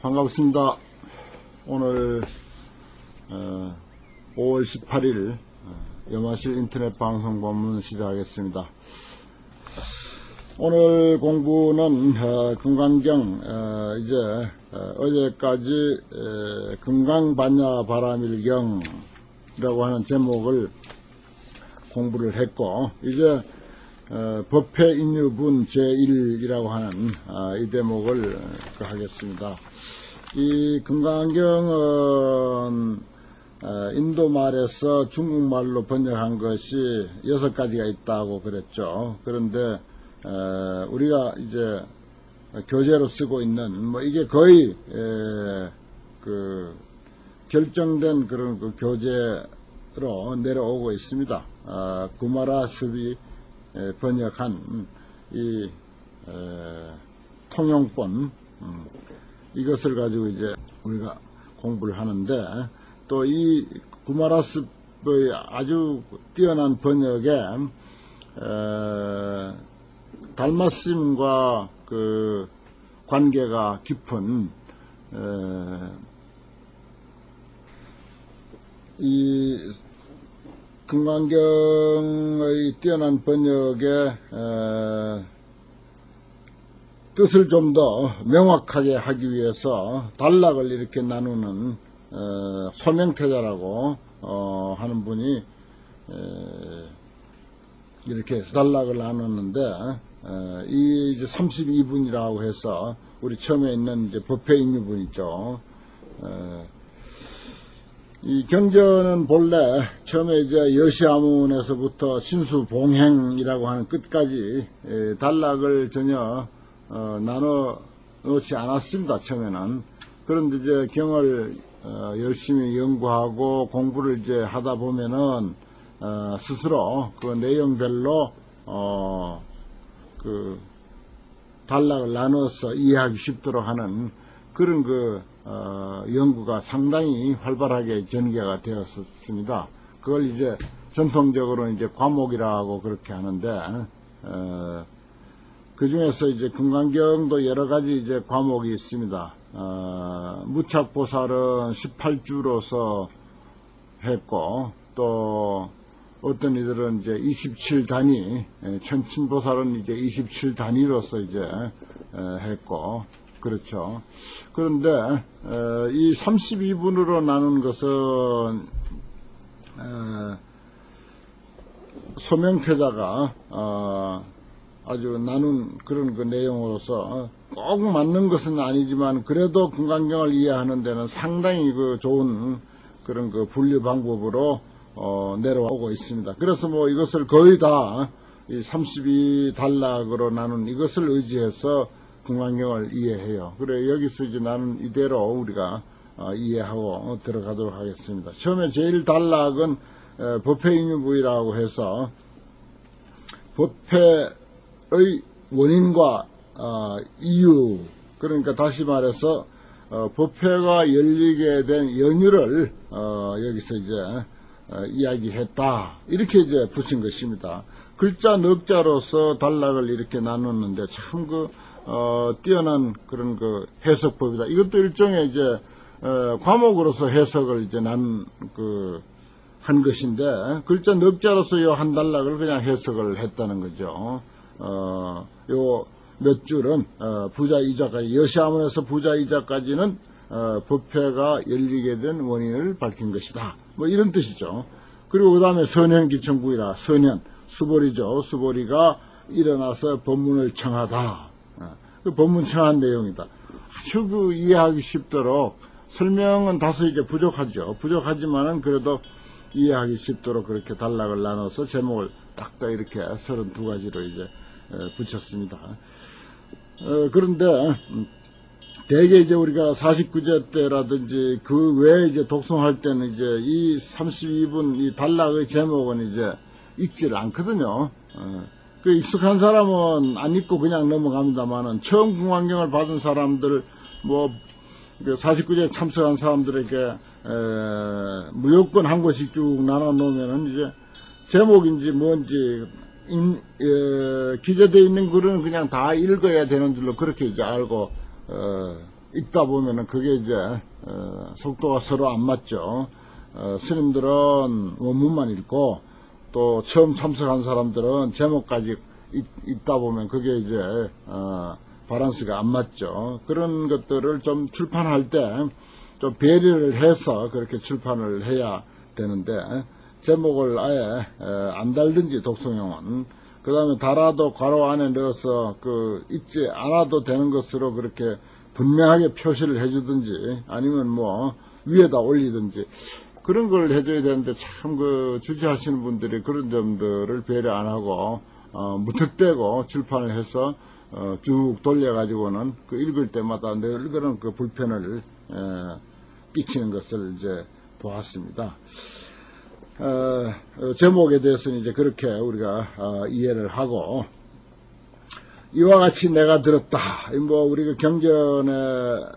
반갑습니다. 오늘 5월 18일 염화실 인터넷 방송 본문 시작하겠습니다. 오늘 공부는 금강경 이제 어제까지 금강반야바라밀경이라고 하는 제목을 공부를 했고, 이제 법회인유분 제1이라고 하는 이 대목을 하겠습니다. 이 금강경은 인도말에서 중국말로 번역한 것이 6가지가 있다고 그랬죠. 그런데 우리가 이제 교재로 쓰고 있는 이게 거의 결정된 그런 교재로 내려오고 있습니다. 구마라습이 번역한 이 통용본 이것을 가지고 이제 우리가 공부를 하는데, 또 이 구마라습의 아주 뛰어난 번역에 달마심과 그 관계가 깊은 이 금강경의 뛰어난 번역의 뜻을 좀 더 명확하게 하기 위해서 단락을 이렇게 나누는 소명태자라고 하는 분이 이렇게 단락을 나눴는데, 이 이제 32분이라고 해서 우리 처음에 있는 이제 법회인유분 있죠. 이 경전은 본래 처음에 이제 여시아문에서부터 신수봉행이라고 하는 끝까지 단락을 전혀 나눠 놓지 않았습니다, 처음에는. 그런데 이제 경을 열심히 연구하고 공부를 이제 하다 보면은 스스로 그 내용별로 그 단락을 나눠서 이해하기 쉽도록 하는 그런 연구가 상당히 활발하게 전개가 되었습니다. 그걸 이제 전통적으로 이제 과목이라고 그렇게 하는데, 그 중에서 이제 금강경도 여러 가지 이제 과목이 있습니다. 무착보살은 18주로서 했고, 또 어떤 이들은 이제 27단위, 천친보살은 이제 27단위로서 이제 했고, 그렇죠. 그런데 이 32분으로 나눈 것은 소명태자가 아주 나눈 그런 그 내용으로서 꼭 맞는 것은 아니지만, 그래도 금강경을 이해하는 데는 상당히 좋은 그런 분류 방법으로 내려오고 있습니다. 그래서 이것을 거의 다 이 32단락으로 나눈 이것을 의지해서 금강경을 이해해요. 그래, 여기서 이제 나는 이대로 우리가 이해하고 들어가도록 하겠습니다. 처음에 제1단락은 법회인유부이라고 해서 법회의 원인과 이유, 그러니까 다시 말해서 법회가 열리게 된 연유를 여기서 이제 이야기했다, 이렇게 이제 붙인 것입니다. 글자 넉자로서 단락을 이렇게 나눴는데 참 뛰어난 그런 해석법이다. 이것도 일종의 이제 과목으로서 해석을 이제 한 것인데, 글자 넉자로서 요 한 단락을 그냥 해석을 했다는 거죠. 요 몇 줄은 부자이자까지, 여시아문에서 부자이자까지는 법회가 열리게 된 원인을 밝힌 것이다, 이런 뜻이죠. 그리고 그 다음에 선현기청부이라, 선현 수보리죠. 수보리가 일어나서 법문을 청하다. 그 법문 청한 내용이다. 아주 이해하기 쉽도록, 설명은 다소 이제 부족하죠. 부족하지만은 그래도 이해하기 쉽도록 그렇게 단락을 나눠서 제목을 딱 이렇게 32가지로 이제 붙였습니다. 그런데 대개 이제 우리가 49제 때라든지 그 외에 이제 독송할 때는 이제 이 32분 이 단락의 제목은 이제 읽지를 않거든요. 그 익숙한 사람은 안 읽고 그냥 넘어갑니다만은, 처음 금강경을 받은 사람들, 그 49제에 참석한 사람들에게 무조건 한 곳씩 쭉 나눠 놓으면은 이제 제목인지 뭔지 기재되어 있는 글은 그냥 다 읽어야 되는 줄로 그렇게 이제 알고 읽다 보면은 그게 이제 속도가 서로 안 맞죠. 스님들은 원문만 읽고 또 처음 참석한 사람들은 제목까지 읽다 보면 그게 이제 밸런스가 안 맞죠. 그런 것들을 좀 출판할 때 좀 배려를 해서 그렇게 출판을 해야 되는데, 제목을 아예 안 달든지 독서용은, 그 다음에 달아도 괄호 안에 넣어서 읽지 않아도 되는 것으로 그렇게 분명하게 표시를 해주든지 아니면 뭐 위에다 올리든지 그런 걸 해줘야 되는데, 참 주최하시는 분들이 그런 점들을 배려 안 하고 무턱대고 출판을 해서 쭉 돌려가지고는 읽을 때마다 늘 그런 불편을 끼치는 것을 이제 보았습니다. 제목에 대해서는 이제 그렇게 우리가 이해를 하고, 이와 같이 내가 들었다. 뭐 우리가 경전에서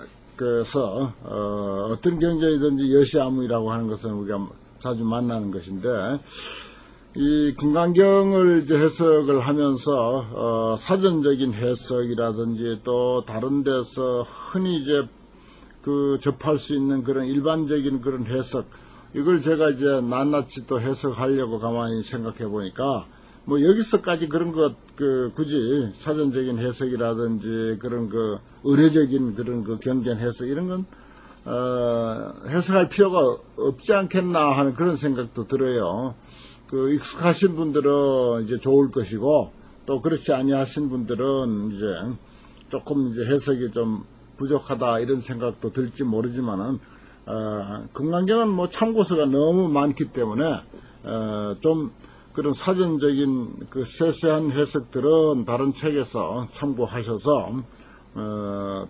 어떤 경전이든지 여시아무이라고 하는 것은 우리가 자주 만나는 것인데, 이 금강경을 이제 해석을 하면서 사전적인 해석이라든지 또 다른 데서 흔히 이제 접할 수 있는 그런 일반적인 그런 해석, 이걸 제가 이제 낱낱이 또 해석하려고 가만히 생각해 보니까, 뭐 여기서까지 그런 것 굳이 사전적인 해석이라든지 그런 의례적인 그런 경전 해석 이런 건 해석할 필요가 없지 않겠나 하는 그런 생각도 들어요. 익숙하신 분들은 이제 좋을 것이고, 또 그렇지 아니하신 분들은 이제 조금 이제 해석이 좀 부족하다 이런 생각도 들지 모르지만은, 금강경은 뭐 참고서가 너무 많기 때문에 좀 그런 사전적인 세세한 해석들은 다른 책에서 참고하셔서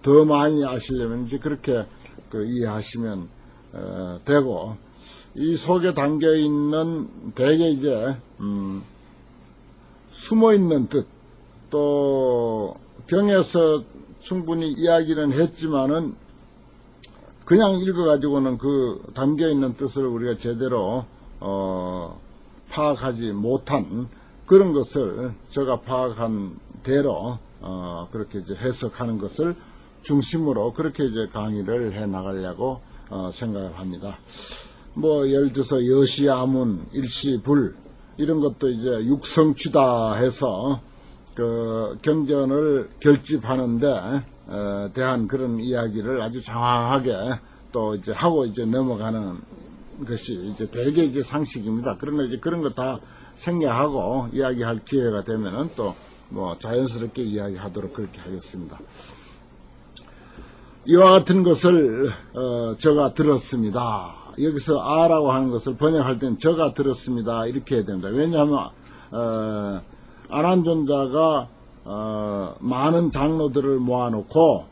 더 많이 아시려면 이제 그렇게 이해하시면 되고, 이 속에 담겨 있는 대개 이제 숨어 있는 뜻, 또 경에서 충분히 이야기는 했지만은 그냥 읽어가지고는 담겨 있는 뜻을 우리가 제대로 파악하지 못한 그런 것을 제가 파악한 대로 그렇게 이제 해석하는 것을 중심으로 그렇게 이제 강의를 해 나가려고 생각을 합니다. 뭐 예를 들어서 여시아문, 일시불 이런 것도 이제 육성취다 해서 경전을 결집하는데 대한 그런 이야기를 아주 정확하게 또 이제 하고 이제 넘어가는 것이 이제 대개 이제 상식입니다. 그러나 이제 그런 거 다 생략하고 이야기할 기회가 되면은 또 뭐 자연스럽게 이야기하도록 그렇게 하겠습니다. 이와 같은 것을 제가 들었습니다. 여기서 아라고 하는 것을 번역할 때는 제가 들었습니다 이렇게 해야 됩니다. 왜냐하면 아난존자가 많은 장로들을 모아놓고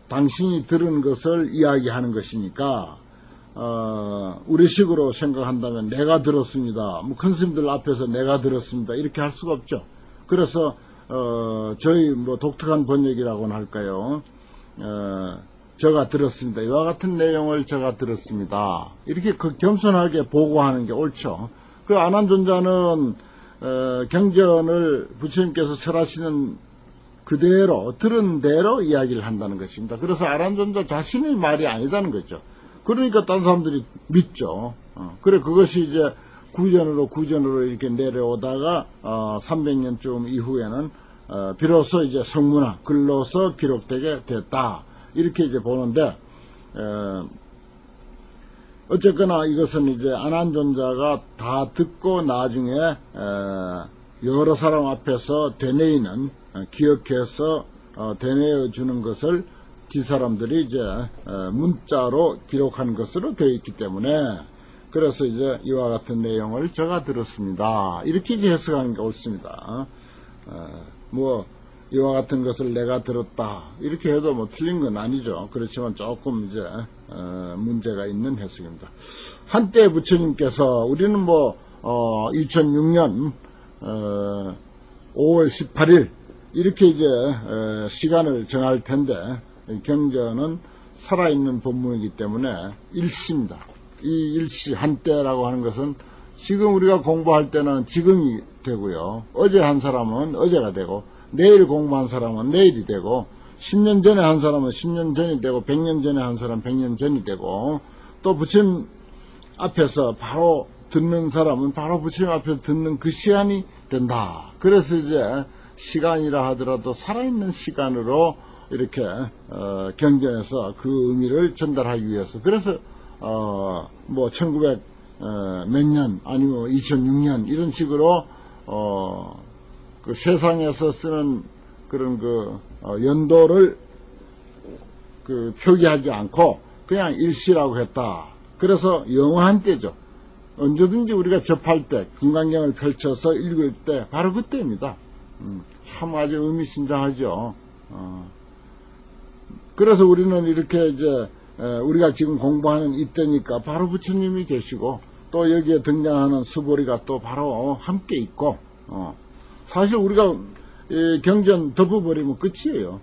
당신이 들은 것을 이야기하는 것이니까 우리식으로 생각한다면 내가 들었습니다. 뭐 큰 스님들 앞에서 내가 들었습니다 이렇게 할 수가 없죠. 그래서 저희 뭐 독특한 번역이라고는 할까요? 제가 들었습니다. 이와 같은 내용을 제가 들었습니다. 이렇게 겸손하게 보고하는 게 옳죠. 아난존자는 경전을 부처님께서 설하시는 그대로 들은 대로 이야기를 한다는 것입니다. 그래서 아난존자 자신의 말이 아니다는 거죠. 그러니까 다른 사람들이 믿죠. 그래 그것이 이제 구전으로 이렇게 내려오다가 300년쯤 이후에는 비로소 이제 성문화 글로서 기록되게 됐다 이렇게 이제 보는데, 어쨌거나 이것은 이제 아난존자가 다 듣고 나중에 여러 사람 앞에서 되뇌이는, 기억해서 되뇌어 주는 것을 뒷사람들이 이제 문자로 기록한 것으로 되어 있기 때문에, 그래서 이제 이와 같은 내용을 제가 들었습니다 이렇게 이제 해석하는 게 옳습니다. 뭐 이와 같은 것을 내가 들었다 이렇게 해도 뭐 틀린 건 아니죠. 그렇지만 조금 이제 문제가 있는 해석입니다. 한때 부처님께서, 우리는 뭐 2006년 5월 18일 이렇게 이제 시간을 정할 텐데, 경전은 살아있는 법문이기 때문에 일시입니다. 이 일시, 한때라고 하는 것은 지금 우리가 공부할 때는 지금이 되고요, 어제 한 사람은 어제가 되고, 내일 공부한 사람은 내일이 되고, 10년 전에 한 사람은 10년 전이 되고 100년 전에 한 사람은 100년 전이 되고 또 부처님 앞에서 바로 듣는 사람은 바로 부처님 앞에서 듣는 그 시간이 된다. 그래서 이제 시간이라 하더라도 살아있는 시간으로 이렇게 경전에서 그 의미를 전달하기 위해서 그래서 뭐 1900 몇 년 아니면 2006년 이런 식으로 그 세상에서 쓰는 그런 그 연도를 그 표기하지 않고 그냥 일시라고 했다. 그래서 영원한 때죠. 언제든지 우리가 접할 때 금강경을 펼쳐서 읽을 때 바로 그때입니다. 참 아주 의미심장하죠. 그래서 우리는 이렇게 이제 우리가 지금 공부하는 이때니까 바로 부처님이 계시고 또 여기에 등장하는 수보리가 또 바로 함께 있고 사실 우리가 경전 덮어버리면 끝이에요.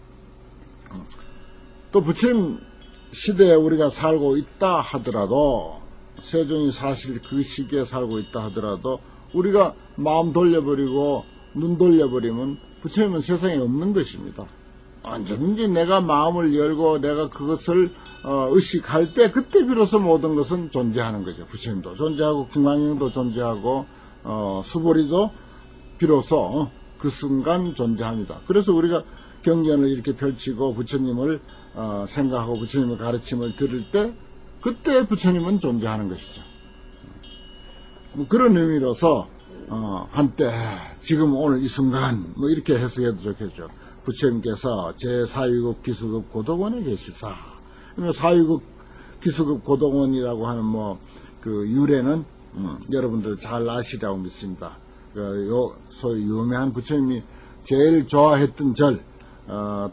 또 부처님 시대에 우리가 살고 있다 하더라도 세종이 사실 그 시기에 살고 있다 하더라도 우리가 마음 돌려버리고 눈 돌려버리면 부처님은 세상에 없는 것입니다. 언제든지 내가 마음을 열고 내가 그것을 의식할 때 그때 비로소 모든 것은 존재하는 거죠. 부처님도 존재하고 금강경도 존재하고 수보리도 비로소 그 순간 존재합니다. 그래서 우리가 경전을 이렇게 펼치고 부처님을 생각하고 부처님의 가르침을 들을 때 그때 부처님은 존재하는 것이죠. 뭐 그런 의미로서 한때 지금 오늘 이 순간 뭐 이렇게 해석해도 좋겠죠. 부처님께서 제4위급 기수급 고덕원에 계시사. 사위급 기수급 고덕원이라고 하는 뭐 그 유래는 여러분들 잘 아시라고 믿습니다. 소위 유명한 부처님이 제일 좋아했던 절,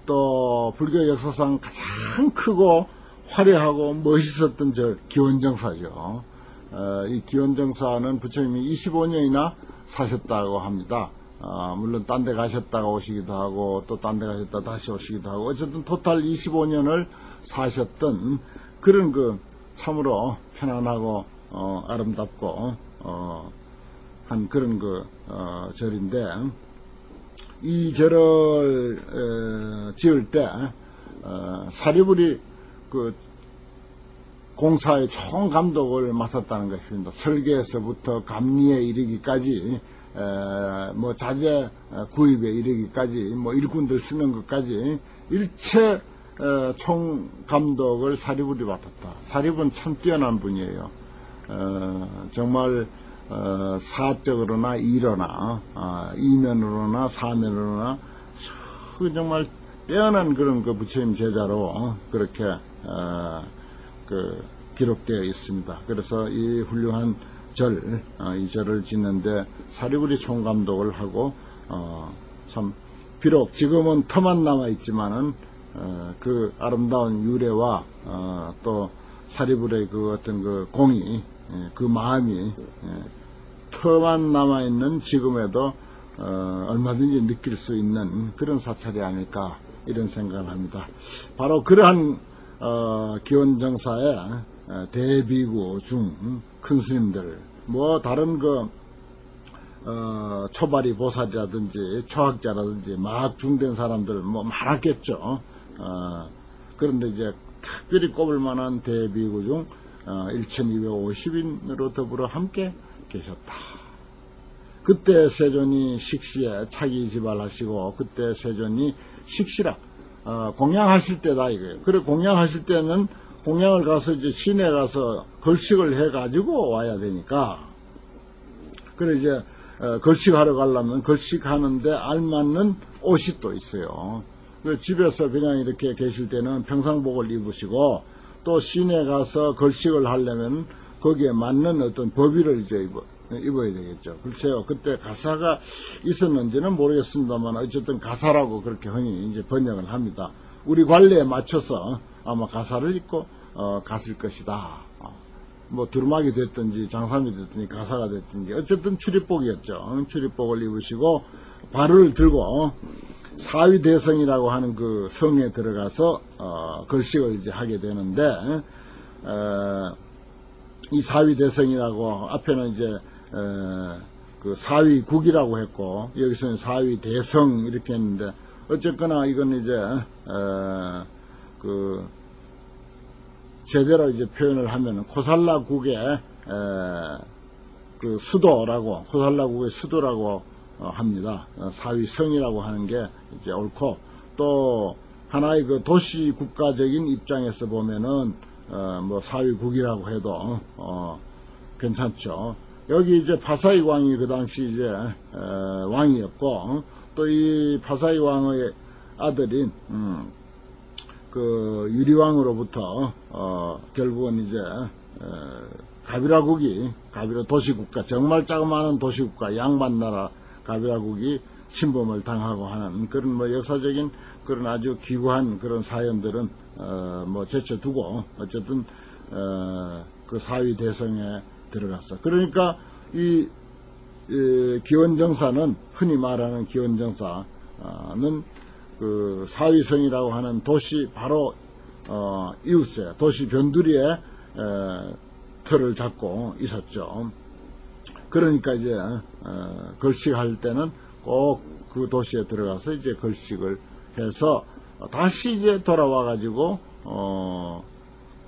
또 불교 역사상 가장 크고 화려하고 멋있었던 절 기원정사죠. 이 기원정사는 부처님이 25년이나 사셨다고 합니다. 물론 딴 데 가셨다가 오시기도 하고 또 딴 데 가셨다 다시 오시기도 하고 어쨌든 토탈 25년을 사셨던 그런 그 참으로 편안하고 아름답고 한 그런 그 절인데 이 절을 지을 때 사리불이 그 공사의 총감독을 맡았다는 것입니다. 설계에서부터 감리에 이르기까지 뭐 자재 구입에 이르기까지 뭐 일꾼들 쓰는 것까지 일체 총감독을 사리불이 맡았다. 사리불은 참 뛰어난 분이에요. 정말 사적으로나 이로나 이면으로나 사면으로나 정말 뛰어난 그런 그 부처님 제자로 그렇게 그 기록되어 있습니다. 그래서 이 훌륭한 이 절을 짓는데 사리불이 총감독을 하고 참 비록 지금은 터만 남아 있지만은 그 아름다운 유래와 또 사리불의 그 어떤 그 공이 그 마음이 터만 남아있는 지금에도 얼마든지 느낄 수 있는 그런 사찰이 아닐까 이런 생각을 합니다. 바로 그러한 기원정사의 대비구 중 큰 스님들 뭐 다른 그 초발이 보살이라든지 초학자라든지 막 중된 사람들 뭐 많았겠죠. 그런데 이제 특별히 꼽을 만한 대비구 중 1250인으로 더불어 함께 계셨다. 그때 세존이 식시에 차기지발하시고 그때 세존이 식시라 공양하실 때다 이거예요. 그래 공양하실 때는 공양을 가서 이제 시내 가서 걸식을 해가지고 와야 되니까 그래 이제 걸식하러 가려면 걸식하는데 알맞는 옷이 또 있어요. 집에서 그냥 이렇게 계실 때는 평상복을 입으시고 또 시내 가서 걸식을 하려면 거기에 맞는 어떤 법의를 이제 입어야 되겠죠. 글쎄요, 그때 가사가 있었는지는 모르겠습니다만 어쨌든 가사라고 그렇게 흔히 이제 번역을 합니다. 우리 관례에 맞춰서 아마 가사를 입고 갔을 것이다. 뭐 두루마기 됐든지 장삼이 됐든지 가사가 됐든지 어쨌든 출입복이었죠. 출입복을 입으시고 발을 들고 사위대성이라고 하는 그 성에 들어가서 걸식을 이제 하게 되는데 이 사위대성이라고 앞에는 이제 그 사위국이라고 했고 여기서는 사위대성 이렇게 했는데 어쨌거나 이건 이제 제대로 이제 표현을 하면 코살라국의 그 수도라고, 코살라국의 수도라고 합니다. 사위성이라고 하는 게 이제 옳고, 또 하나의 그 도시 국가적인 입장에서 보면은 뭐 사위국이라고 해도 괜찮죠. 여기 이제 파사이 왕이 그 당시 이제 왕이었고, 또 이 파사이 왕의 아들인 그 유리왕으로부터 결국은 이제 가비라 도시국가, 정말 자그마한 도시국가, 양반나라 가비라국이 침범을 당하고 하는 그런 뭐 역사적인 그런 아주 기구한 그런 사연들은 뭐 제쳐두고, 어쨌든 그 사위 대성에 들어갔어. 그러니까 이 기원정사는, 흔히 말하는 기원정사는 그 사위성이라고 하는 도시 바로 이웃에, 도시 변두리에 터를 잡고 있었죠. 그러니까 이제 걸식할 때는 꼭 그 도시에 들어가서 이제 걸식을 해서 다시 이제 돌아와 가지고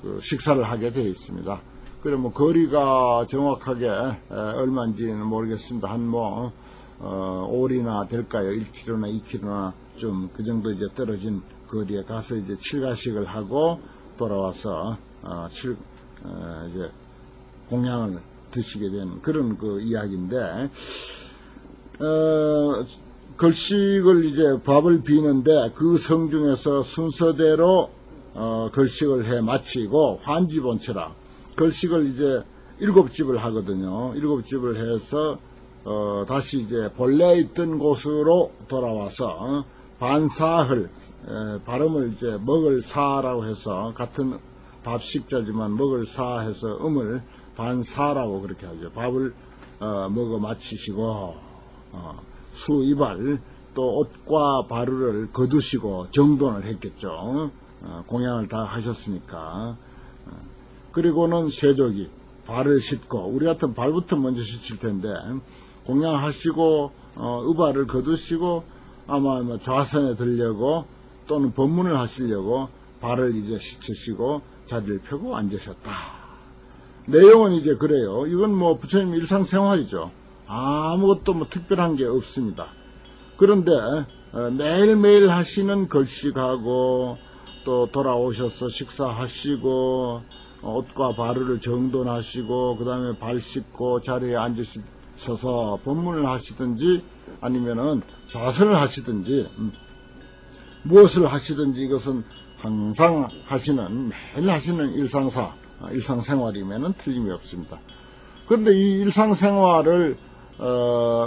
그 식사를 하게 되어 있습니다. 그래 뭐 거리가 정확하게 얼마인지는 모르겠습니다. 한 뭐 5리나 될까요? 1km나 2km나 좀 그 정도 이제 떨어진 거리에 가서 이제 칠가식을 하고 돌아와서 이제 공양을 드시게 된 그런 그 이야기인데, 걸식을 이제 밥을 비는데 그 성중에서 순서대로 걸식을 해 마치고 환지본체라, 걸식을 이제 7집을 하거든요. 7집을 해서 다시 이제 본래 있던 곳으로 돌아와서 반사흘, 발음을 이제 먹을 사라고 해서, 같은 밥식자지만 먹을 사 해서 음을 반사라고 그렇게 하죠. 밥을 먹어 마치시고 수이발, 또 옷과 바루를 거두시고 정돈을 했겠죠. 공양을 다 하셨으니까. 그리고는 세족이 발을 씻고, 우리 같은 발부터 먼저 씻을 텐데, 공양하시고 의발을 거두시고 아마 좌선에 들려고 또는 법문을 하시려고 발을 이제 씻으시고 자리를 펴고 앉으셨다. 내용은 이제 그래요. 이건 뭐 부처님 일상생활이죠. 아무것도 뭐 특별한 게 없습니다. 그런데 매일매일 하시는 걸식하고, 또 돌아오셔서 식사하시고 옷과 바루를 정돈하시고, 그 다음에 발 씻고 자리에 앉으셔서 법문을 하시든지 아니면은 좌선을 하시든지 무엇을 하시든지, 이것은 항상 하시는, 매일 하시는 일상생활이면은 틀림이 없습니다. 그런데 이 일상생활을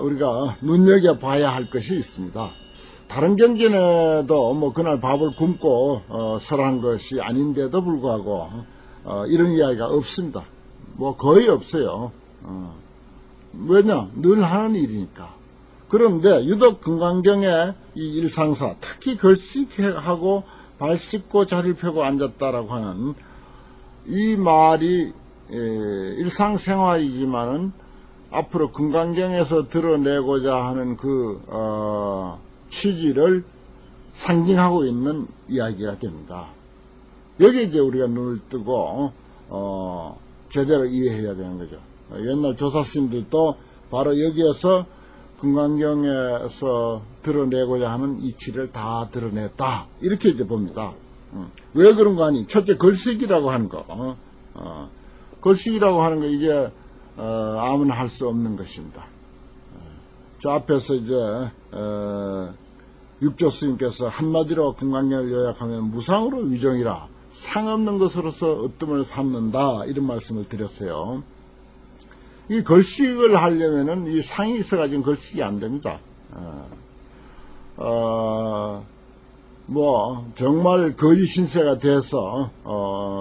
우리가 눈여겨봐야 할 것이 있습니다. 다른 경전에도 뭐 그날 밥을 굶고 설한 것이 아닌데도 불구하고 이런 이야기가 없습니다. 뭐 거의 없어요. 왜냐? 늘 하는 일이니까. 그런데 유독 금강경의 이 일상사, 특히 걸식하고 발 씻고 자리를 펴고 앉았다라고 하는 이 말이 일상생활이지만은 앞으로 금강경에서 드러내고자 하는 그 취지를 상징하고 있는 이야기가 됩니다. 여기에 이제 우리가 눈을 뜨고 제대로 이해해야 되는 거죠. 옛날 조사스님들도 바로 여기에서 금강경에서 드러내고자 하는 이치를 다 드러냈다, 이렇게 이제 봅니다. 왜 그런가 하니, 첫째 걸식이라고 하는 거, 걸식이라고 하는 거, 이게 아무나 할 수 없는 것입니다. 저 앞에서 이제 육조 스님께서 한마디로 금강경을 요약하면 무상으로 위정이라, 상없는 것으로서 으뜸을 삼는다, 이런 말씀을 드렸어요. 이 걸식을 하려면은 이 상이 있어가지고 걸식이 안 됩니다. 뭐 정말 거지 신세가 돼서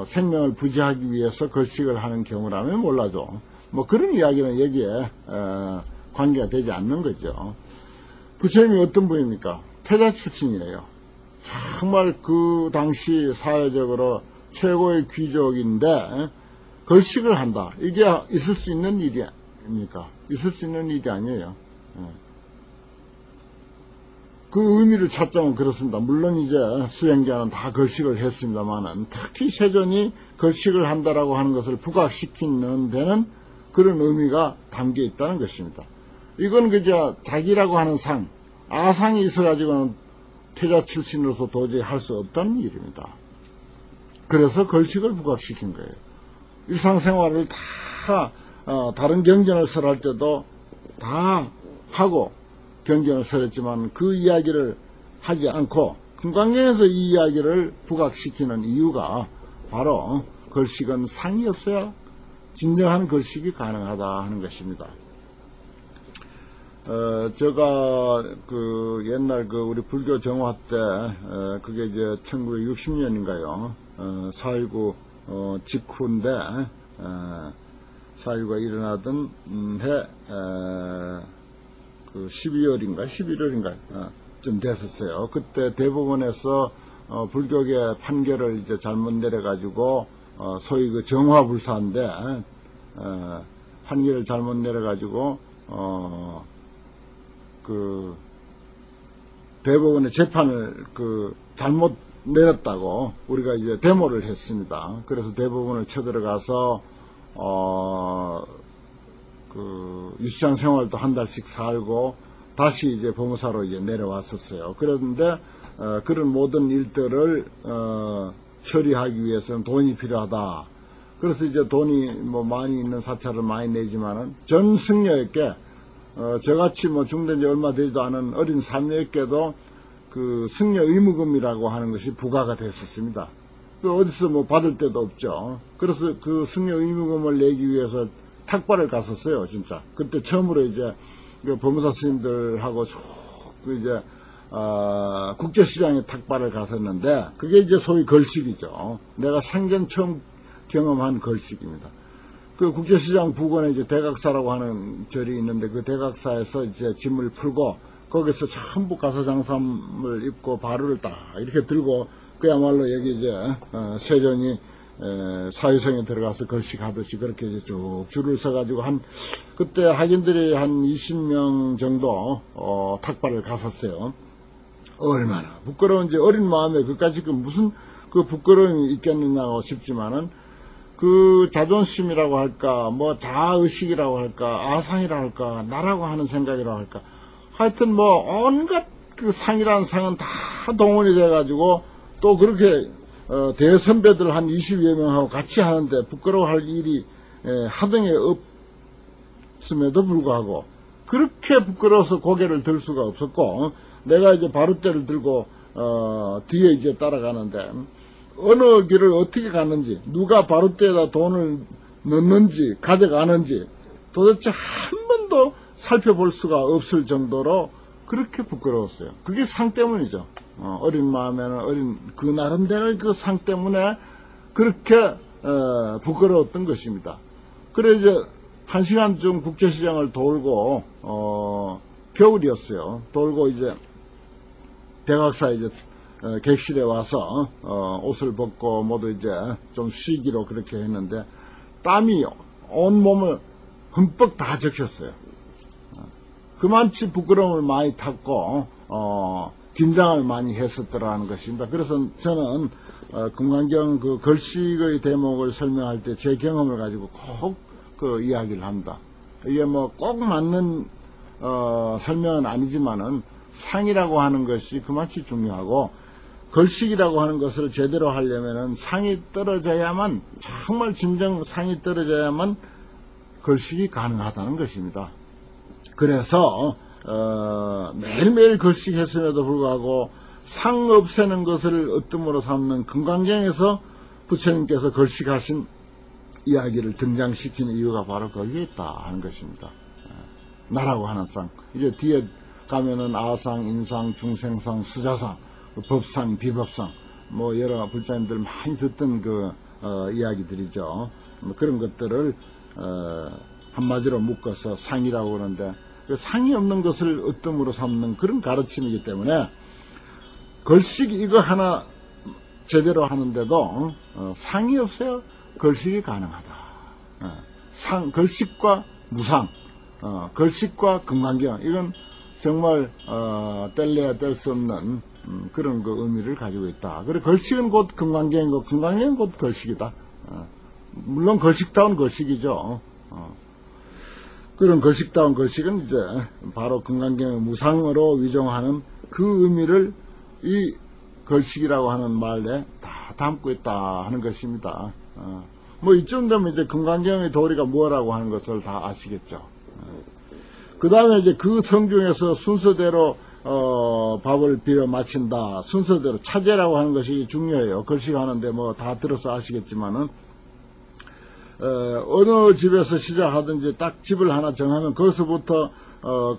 생명을 부지하기 위해서 걸식을 하는 경우라면 몰라도, 뭐 그런 이야기는 여기에 관계가 되지 않는 거죠. 부처님이 어떤 분입니까? 태자 출신이에요. 정말 그 당시 사회적으로 최고의 귀족인데 걸식을 한다. 이게 있을 수 있는 일입니까? 있을 수 있는 일이 아니에요. 그 의미를 찾자면 그렇습니다. 물론 이제 수행자는 다 걸식을 했습니다만은 특히 세존이 걸식을 한다라고 하는 것을 부각시키는 데는 그런 의미가 담겨 있다는 것입니다. 이건 그저 자기라고 하는 상, 아상이 있어가지고는 태자 출신으로서 도저히 할 수 없다는 일입니다. 그래서 걸식을 부각시킨 거예요. 일상생활을 다 다른 경전을 설할 때도 다 하고 경전을 설했지만 그 이야기를 하지 않고 금강경에서 이 이야기를 부각시키는 이유가 바로 걸식은 상이 없어야 진정한 걸식이 가능하다 하는 것입니다. 제가 옛날 우리 불교 정화 때 그게 이제 1960년인가요? 4.19 직후인데 4.19가 일어나던 해 12월인가 11월인가 좀 됐었어요. 그때 대법원에서 불교계 판결을 이제 잘못 내려가지고 소위 그 정화불사인데 판결을 잘못 내려가지고 대법원의 재판을 잘못 내렸다고 우리가 이제 데모를 했습니다. 그래서 대법원을 쳐들어가서 유치장 생활도 한 달씩 살고 다시 이제 법무사로 이제 내려왔었어요. 그런데 그런 모든 일들을 처리하기 위해서는 돈이 필요하다. 그래서 이제 돈이 뭐 많이 있는 사찰을 많이 내지만은 전 승려에게 저같이 뭐 중된 지 얼마 되지도 않은 어린 삼녀에게도 그 승려 의무금이라고 하는 것이 부과가 됐었습니다. 어디서 뭐 받을 데도 없죠. 그래서 그 승려 의무금을 내기 위해서 탁발을 갔었어요, 진짜. 그때 처음으로 이제 그 법무사 스님들하고 이제 국제시장에 탁발을 갔었는데 그게 이제 소위 걸식이죠. 내가 생전 처음 경험한 걸식입니다. 그 국제시장 부근에 이제 대각사라고 하는 절이 있는데 그 대각사에서 이제 짐을 풀고 거기서 전부 가사장삼을 입고 바루를 딱 이렇게 들고 그야말로 여기 이제 세존이 사유성에 들어가서 걸식하듯이 그렇게 이제 쭉 줄을 서가지고 그때 학인들이 한 20명 정도 탁발을 갔었어요. 얼마나 부끄러운지 어린 마음에 그까지 무슨 부끄러움이 있겠느냐고 싶지만은 그 자존심이라고 할까 뭐 자아의식이라고 할까 아상이라고 할까 나라고 하는 생각이라고 할까 하여튼 뭐 온갖 그 상이라는 상은 다 동원이 돼가지고 또 그렇게 대선배들 한 20여 명하고 같이 하는데 부끄러워할 일이 하등에 없음에도 불구하고 그렇게 부끄러워서 고개를 들 수가 없었고 내가 이제 바루대를 들고 뒤에 이제 따라가는데 어느 길을 어떻게 갔는지 누가 바루대에다 돈을 넣는지 가져가는지 도대체 한 번도 살펴볼 수가 없을 정도로 그렇게 부끄러웠어요. 그게 상 때문이죠. 어린 마음에는 어린 그 나름대로의 그 상 때문에 그렇게 부끄러웠던 것입니다. 그래 이제 1시간쯤 국제시장을 돌고 겨울이었어요. 돌고 이제 대각사 이제 객실에 와서 옷을 벗고 모두 이제 좀 쉬기로 그렇게 했는데 땀이 온 몸을 흠뻑 다 적셨어요. 그만치 부끄러움을 많이 탔고 긴장을 많이 했었더라는 것입니다. 그래서 저는 금강경 그 걸식의 대목을 설명할 때 제 경험을 가지고 꼭 그 이야기를 합니다. 이게 뭐 꼭 맞는 설명은 아니지만은 상이라고 하는 것이 그만치 중요하고 걸식이라고 하는 것을 제대로 하려면은 상이 떨어져야만 정말 진정 상이 떨어져야만 걸식이 가능하다는 것입니다. 그래서 매일매일 걸식했음에도 불구하고 상 없애는 것을 으뜸으로 삼는 금강경에서 부처님께서 걸식하신 이야기를 등장시키는 이유가 바로 거기에 있다 하는 것입니다. 나라고 하는 상. 이제 뒤에 가면은 아상, 인상, 중생상, 수자상, 법상, 비법상, 뭐 여러 불자님들 많이 듣던 그 이야기들이죠. 그런 것들을 한마디로 묶어서 상이라고 그러는데 그 상이 없는 것을 으뜸으로 삼는 그런 가르침이기 때문에 걸식 이거 하나 제대로 하는데도 상이 없어요. 걸식이 가능하다. 걸식과 무상, 걸식과 금강경 이건 정말 뗄래야 뗄 수 없는 그런 그 의미를 가지고 있다. 그리고 걸식은 곧 금강경이고 금강경은 곧 걸식이다. 물론 걸식다운 걸식이죠. 그런 걸식다운 걸식은 이제 바로 금강경의 무상으로 위정하는 그 의미를 이 걸식이라고 하는 말에 다 담고 있다 하는 것입니다. 뭐 이쯤 되면 이제 금강경의 도리가 뭐라고 하는 것을 다 아시겠죠. 그 다음에 이제 그 성중에서 순서대로 밥을 비워 마친다. 순서대로 차제라고 하는 것이 중요해요. 걸식하는데 뭐 다 들어서 아시겠지만은 어느 집에서 시작하든지 딱 집을 하나 정하면 거기서부터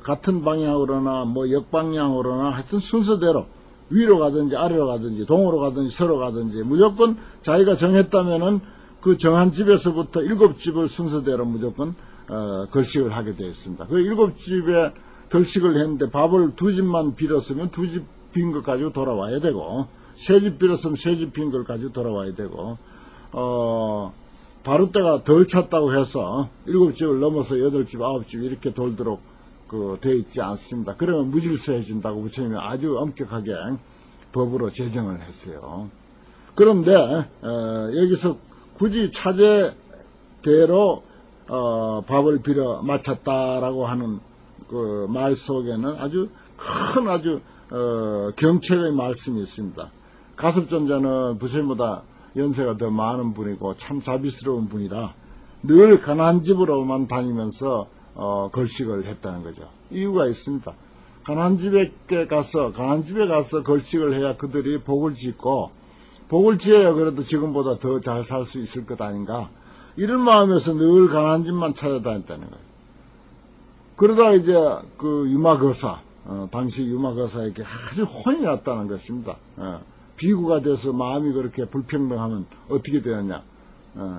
같은 방향으로나 뭐 역방향으로나 하여튼 순서대로 위로 가든지 아래로 가든지 동으로 가든지 서로 가든지 무조건 자기가 정했다면은 그 정한 집에서부터 7집을 순서대로 무조건 걸식을 하게 되어 있습니다. 그 7집에 걸식을 했는데 밥을 2집만 빌었으면 2집 빈 것 가지고 돌아와야 되고 3집 빌었으면 3집 빈 걸 가지고 돌아와야 되고 바루대가 덜 찼다고 해서 7집을 넘어서 8집, 9집 이렇게 돌도록 되어 있지 않습니다. 그러면 무질서해진다고 부처님이 아주 엄격하게 법으로 제정을 했어요. 그런데 여기서 굳이 차제대로 밥을 빌어 마쳤다라고 하는 그 말 속에는 아주 큰 아주 경책의 말씀이 있습니다. 가섭존자는 부처님보다 연세가 더 많은 분이고 참 자비스러운 분이라 늘 가난한 집으로만 다니면서 걸식을 했다는 거죠. 이유가 있습니다. 가난한 집에 가서 걸식을 해야 그들이 복을 짓고 복을 지어야 그래도 지금보다 더 잘 살 수 있을 것 아닌가. 이런 마음에서 늘 가난한 집만 찾아다녔다는 거예요. 그러다 이제 그 유마거사, 당시 유마거사에게 아주 혼이 났다는 것입니다. 비구가 돼서 마음이 그렇게 불평등하면 어떻게 되었냐.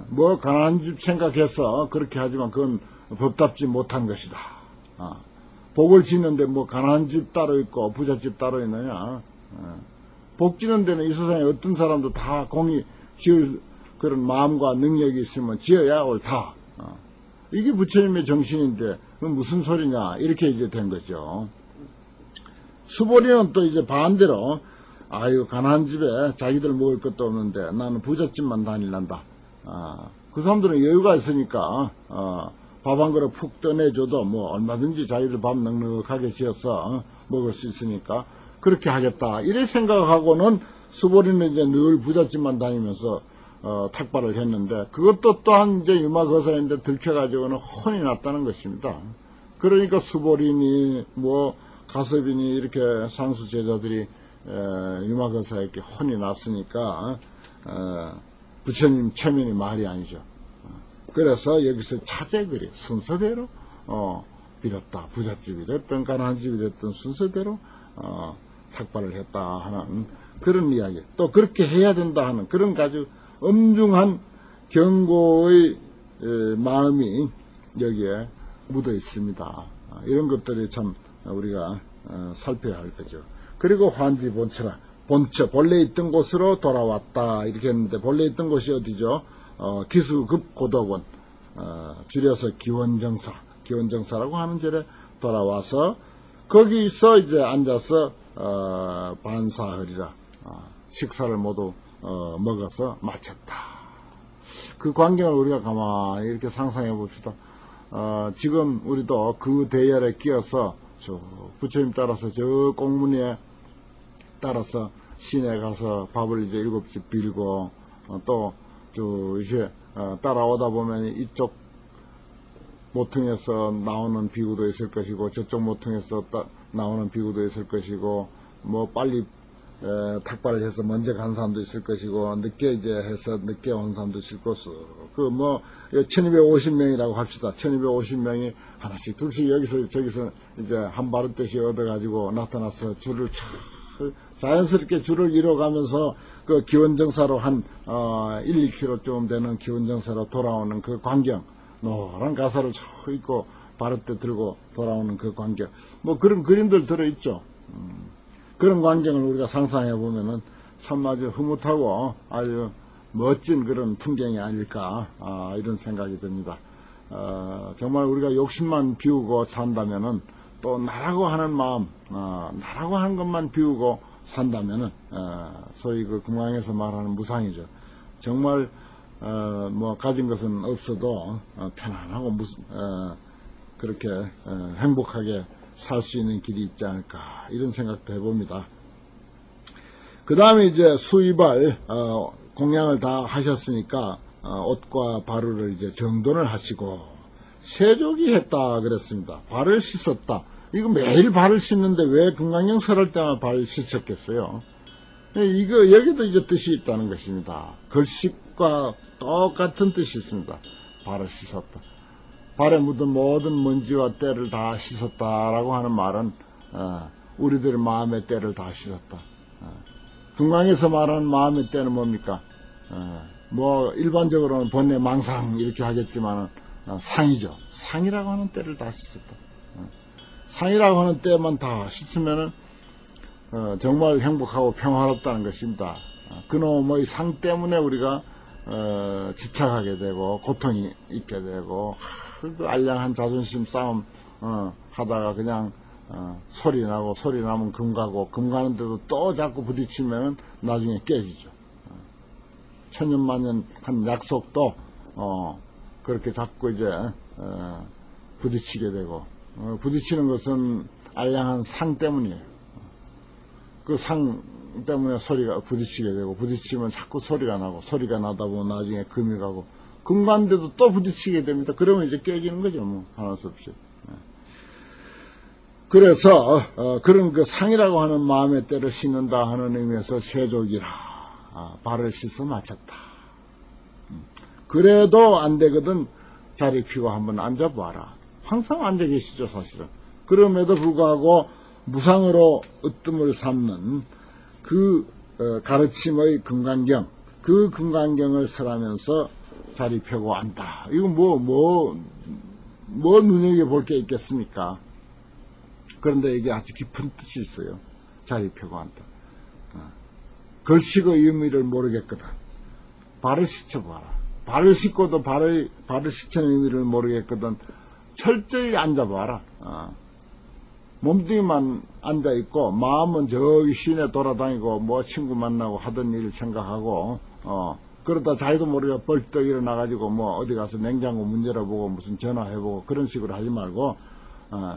뭐 가난한 집 생각해서 그렇게 하지만 그건 법답지 못한 것이다. 복을 짓는데 뭐 가난한 집 따로 있고 부잣집 따로 있느냐. 복 짓는 데는 이 세상에 어떤 사람도 다 공이 지을 그런 마음과 능력이 있으면 지어야 옳다. 이게 부처님의 정신인데 그건 무슨 소리냐 이렇게 이제 된 거죠. 수보리는 또 이제 반대로 아유 가난한 집에 자기들 먹을 것도 없는데 나는 부잣집만 다닐란다. 그 사람들은 여유가 있으니까 밥 한 그릇 푹 떠내줘도 뭐 얼마든지 자기들 밥 넉넉하게 지어서 먹을 수 있으니까 그렇게 하겠다 이래 생각하고는 수보리는 이제 늘 부잣집만 다니면서 탁발을 했는데 그것도 또한 이제 유마거사인데 들켜가지고는 혼이 났다는 것입니다. 그러니까 수보리니 뭐 가섭이니 이렇게 상수 제자들이 유마거사에게 혼이 났으니까 부처님 체면이 말이 아니죠. 그래서 여기서 차제거리 순서대로 빌었다. 부잣집이 됐든 가난한 집이 됐든 순서대로 탁발을 했다 하는 그런 이야기. 또 그렇게 해야 된다 하는 그런 아주 엄중한 경고의 마음이 여기에 묻어 있습니다. 이런 것들이 참 우리가 살펴야 할 거죠. 그리고 환지 본처라. 본처, 본래 있던 곳으로 돌아왔다. 이렇게 했는데, 본래 있던 곳이 어디죠? 기수급 고덕원, 줄여서 기원정사, 기원정사라고 하는 절에 돌아와서, 거기서 이제 앉아서, 반사하리라. 식사를 모두, 먹어서 마쳤다. 그 광경을 우리가 가만히 이렇게 상상해 봅시다. 지금 우리도 그 대열에 끼어서, 부처님 따라서 저 공문에 따라서 시내 가서 밥을 이제 7집 빌고 또 이제 따라오다 보면 이쪽 모퉁에서 나오는 비구도 있을 것이고 저쪽 모퉁에서 나오는 비구도 있을 것이고 뭐 빨리 탁발을 해서 먼저 간 사람도 있을 것이고 늦게 이제 해서 늦게 온 사람도 있을 것이고 그 뭐 1250명이라고 합시다. 1250명이 하나씩 둘씩 여기서 저기서 이제 한 바루떼씩 얻어가지고 나타나서 줄을 자연스럽게 줄을 이뤄가면서 그 기원정사로 한 1, 2km 되는 기원정사로 돌아오는 그 광경, 노란 가사를 쳐 입고 바루떼 들고 돌아오는 그 광경, 뭐 그런 그림들 들어있죠. 그런 광경을 우리가 상상해 보면은 참 아주 흐뭇하고 아주 멋진 그런 풍경이 아닐까 이런 생각이 듭니다. 정말 우리가 욕심만 비우고 산다면은 또 나라고 하는 마음, 나라고 하는 것만 비우고 산다면은, 소위 그 금강에서 말하는 무상이죠. 정말, 뭐, 가진 것은 없어도, 편안하고, 그렇게, 행복하게 살 수 있는 길이 있지 않을까, 이런 생각도 해봅니다. 그 다음에 이제 수이발, 공양을 다 하셨으니까, 옷과 바루를 이제 정돈을 하시고, 세족이 했다 그랬습니다. 발을 씻었다. 이거 매일 발을 씻는데 왜 금강경 설할 때만 발을 씻었겠어요? 이거, 여기도 이제 뜻이 있다는 것입니다. 걸식과 똑같은 뜻이 있습니다. 발을 씻었다. 발에 묻은 모든 먼지와 때를 다 씻었다라고 하는 말은, 우리들의 마음의 때를 다 씻었다. 금강에서 말하는 마음의 때는 뭡니까? 뭐, 일반적으로는 번뇌 망상 이렇게 하겠지만은, 상이죠. 상이라고 하는 때를 다 씻었다. 상이라고 하는 때만 다 씻으면은, 정말 행복하고 평화롭다는 것입니다. 그놈의 상 때문에 우리가, 집착하게 되고, 고통이 있게 되고, 그 알량한 자존심 싸움, 하다가 그냥, 소리 나고, 소리 나면 금 가고, 금 가는데도 또 자꾸 부딪히면은 나중에 깨지죠. 천년만년 한 약속도, 그렇게 자꾸 이제, 부딪히게 되고, 부딪히는 것은 알량한 상 때문이에요. 그 상 때문에 소리가 부딪히게 되고, 부딪히면 자꾸 소리가 나고, 소리가 나다 보면 나중에 금이 가고, 금 가는데도 또 부딪히게 됩니다. 그러면 이제 깨지는 거죠, 뭐, 하나 수 없이. 그래서, 그런 그 상이라고 하는 마음의 때를 씻는다 하는 의미에서 세족이라, 발을 씻어 마쳤다. 그래도 안 되거든 자리 피고 한번 앉아봐라. 항상 앉아 계시죠, 사실은. 그럼에도 불구하고 무상으로 으뜸을 삼는 그 가르침의 금강경, 그 금강경을 설하면서 자리 펴고 앉다. 이거 뭐 눈여겨볼 게 있겠습니까? 그런데 이게 아주 깊은 뜻이 있어요. 자리 펴고 앉다. 걸식의 의미를 모르겠거든. 발을 씻어봐라. 발을 씻고도 발을 씻는 의미를 모르겠거든. 철저히 앉아봐라. 몸뚱이만 앉아있고, 마음은 저기 시내 돌아다니고, 뭐 친구 만나고 하던 일 생각하고, 그러다 자기도 모르게 벌떡 일어나가지고, 뭐 어디 가서 냉장고 문 열어보고, 무슨 전화해보고, 그런 식으로 하지 말고,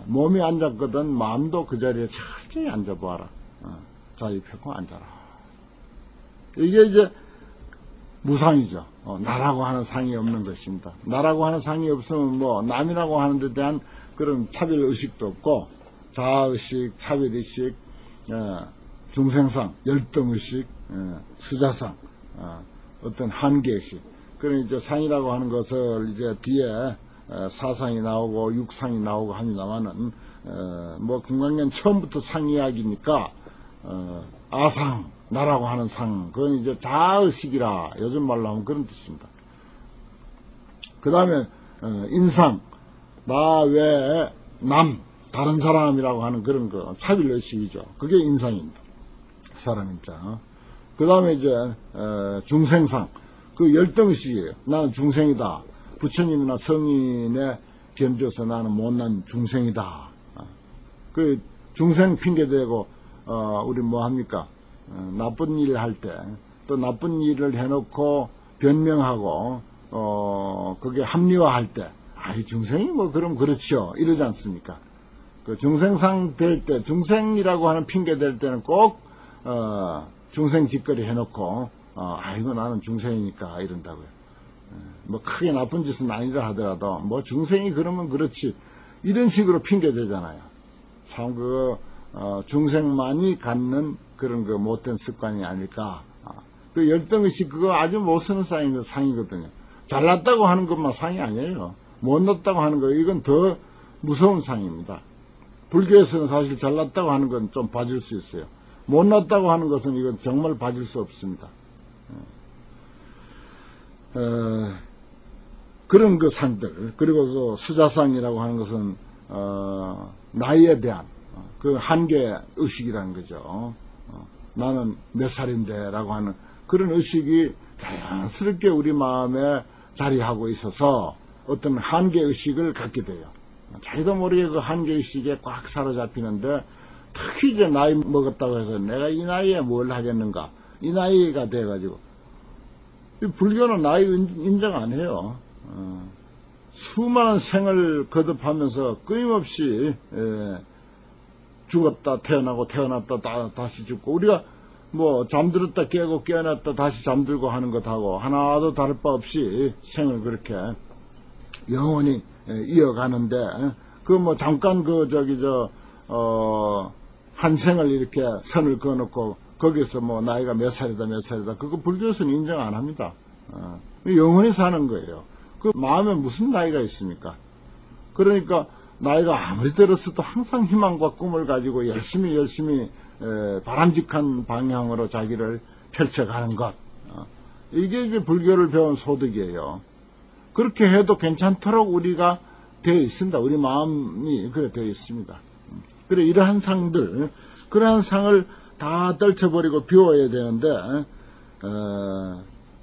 몸이 앉았거든, 마음도 그 자리에 철저히 앉아봐라. 자리 펴고 앉아라. 이게 이제 무상이죠. 나라고 하는 상이 없는 것입니다. 나라고 하는 상이 없으면 뭐 남이라고 하는 데 대한 그런 차별의식도 없고, 자아의식, 차별의식, 중생상, 열등의식, 수자상, 어떤 한계의식. 그런 이제 상이라고 하는 것을 이제 뒤에 사상이 나오고 육상이 나오고 합니다만은, 뭐 금강경 처음부터 상 이야기니까, 아상, 나라고 하는 상, 그건 이제 자아의식이라 요즘 말로 하면 그런 뜻입니다. 그 다음에 인상, 나 외에 남, 다른 사람이라고 하는 그런 거 차별의식이죠. 그게 인상입니다. 사람인자. 그 다음에 이제 중생상, 그 열등의식이에요. 나는 중생이다. 부처님이나 성인의 변조서 나는 못난 중생이다. 그 중생 핑계대고 우리 뭐 합니까? 나쁜 일을 할 때, 또 나쁜 일을 해놓고 변명하고, 그게 합리화할 때, 아이, 중생이 뭐, 그럼 그렇죠. 이러지 않습니까? 그 중생상 될 때, 중생이라고 하는 핑계 될 때는 꼭, 중생 짓거리 해놓고, 아이고, 나는 중생이니까, 이런다고요. 뭐, 크게 나쁜 짓은 아니라 하더라도, 뭐, 중생이 그러면 그렇지. 이런 식으로 핑계 대잖아요. 참, 중생만이 갖는 그런 그 못된 습관이 아닐까. 그 열등의식 그거 아주 못 쓰는 상이거든요. 잘났다고 하는 것만 상이 아니에요. 못났다고 하는 거 이건 더 무서운 상입니다. 불교에서는 사실 잘났다고 하는 건 좀 봐줄 수 있어요. 못났다고 하는 것은 이건 정말 봐줄 수 없습니다. 그런 그 상들, 그리고 수자상이라고 하는 것은 나이에 대한 그 한계 의식이라는 거죠. 나는 몇 살인데 라고 하는 그런 의식이 자연스럽게 우리 마음에 자리하고 있어서 어떤 한계 의식을 갖게 돼요. 자기도 모르게 그 한계의식에 꽉 사로잡히는데, 특히 이제 나이 먹었다고 해서 내가 이 나이에 뭘 하겠는가, 이 나이가 돼가지고, 이 불교는 나이 인정 안 해요. 수많은 생을 거듭하면서 끊임없이 죽었다 태어나고 태어났다 다시 죽고, 우리가 뭐 잠들었다 깨고 깨어났다 다시 잠들고 하는 것하고 하나도 다를 바 없이 생을 그렇게 영원히 이어가는데, 그 뭐 잠깐 한 생을 이렇게 선을 그어놓고 거기서 뭐 나이가 몇 살이다 그거 불교에서는 인정 안 합니다. 영원히 사는 거예요. 그 마음에 무슨 나이가 있습니까? 그러니까 나이가 아무리 들었어도 항상 희망과 꿈을 가지고 열심히 바람직한 방향으로 자기를 펼쳐가는 것, 이게 이제 불교를 배운 소득이에요. 그렇게 해도 괜찮도록 우리가 되어 있습니다. 우리 마음이 그래 되어 있습니다. 그래, 이러한 상들, 그러한 상을 다 떨쳐버리고 비워야 되는데,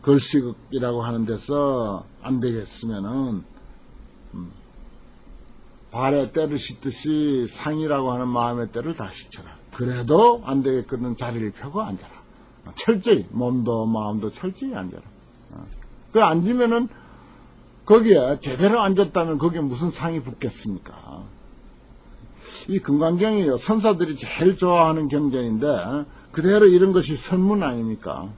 걸식이라고 하는 데서 안 되겠으면은, 발에 때를 씻듯이 상이라고 하는 마음의 때를 다 씻쳐라. 그래도 안 되겠거든 자리를 펴고 앉아라. 철저히, 몸도 마음도 철저히 앉아라. 그 앉으면은, 거기에 제대로 앉았다면 거기에 무슨 상이 붙겠습니까? 이 금강경이요, 선사들이 제일 좋아하는 경전인데, 그대로 이런 것이 선문 아닙니까?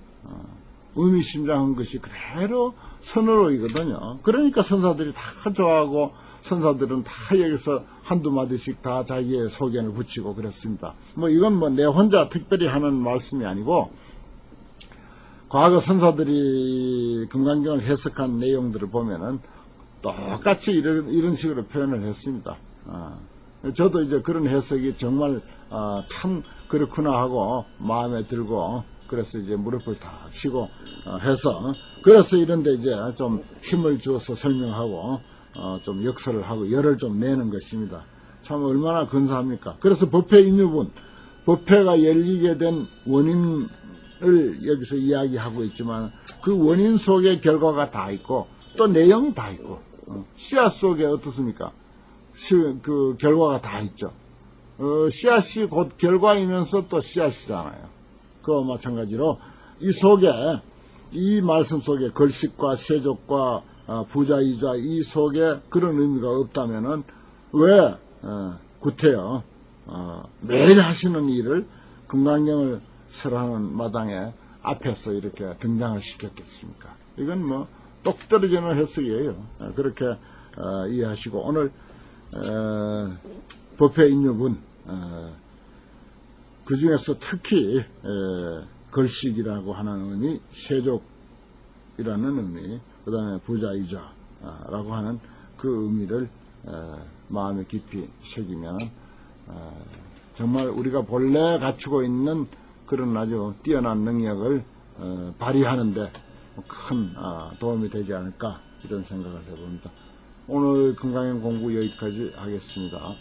의미심장한 것이 그대로 선으로이거든요. 그러니까 선사들이 다 좋아하고, 선사들은 다 여기서 한두 마디씩 다 자기의 소견을 붙이고 그랬습니다. 뭐 이건 뭐 내 혼자 특별히 하는 말씀이 아니고, 과거 선사들이 금강경을 해석한 내용들을 보면은 똑같이 이런 식으로 표현을 했습니다. 저도 이제 그런 해석이 정말 참 그렇구나 하고 마음에 들고, 그래서 이제 무릎을 다 치고 해서, 그래서 이런데 이제 좀 힘을 주어서 설명하고 좀 역설을 하고 열을 좀 내는 것입니다. 참 얼마나 근사합니까? 그래서 법회 인유분, 법회가 열리게 된 원인을 여기서 이야기하고 있지만, 그 원인 속에 결과가 다 있고 또 내용이 다 있고, 씨앗 속에 어떻습니까? 그 결과가 다 있죠. 씨앗이 곧 결과이면서 또 씨앗이잖아요. 그와 마찬가지로 이 속에, 이 말씀 속에 걸식과 세족과 부자이자 이 속에 그런 의미가 없다면은 왜 구태여 매일 하시는 일을 금강경을 설하는 마당에 앞에서 이렇게 등장을 시켰겠습니까? 이건 뭐 똑 떨어지는 해석이에요. 그렇게 이해하시고, 오늘 법회 인유분, 그 중에서 특히 걸식이라고 하는 의미, 세족이라는 의미, 그 다음에 부자이자라고 하는 그 의미를 마음에 깊이 새기면 정말 우리가 본래 갖추고 있는 그런 아주 뛰어난 능력을 발휘하는데 큰 도움이 되지 않을까, 이런 생각을 해봅니다. 오늘 금강경 공부 여기까지 하겠습니다.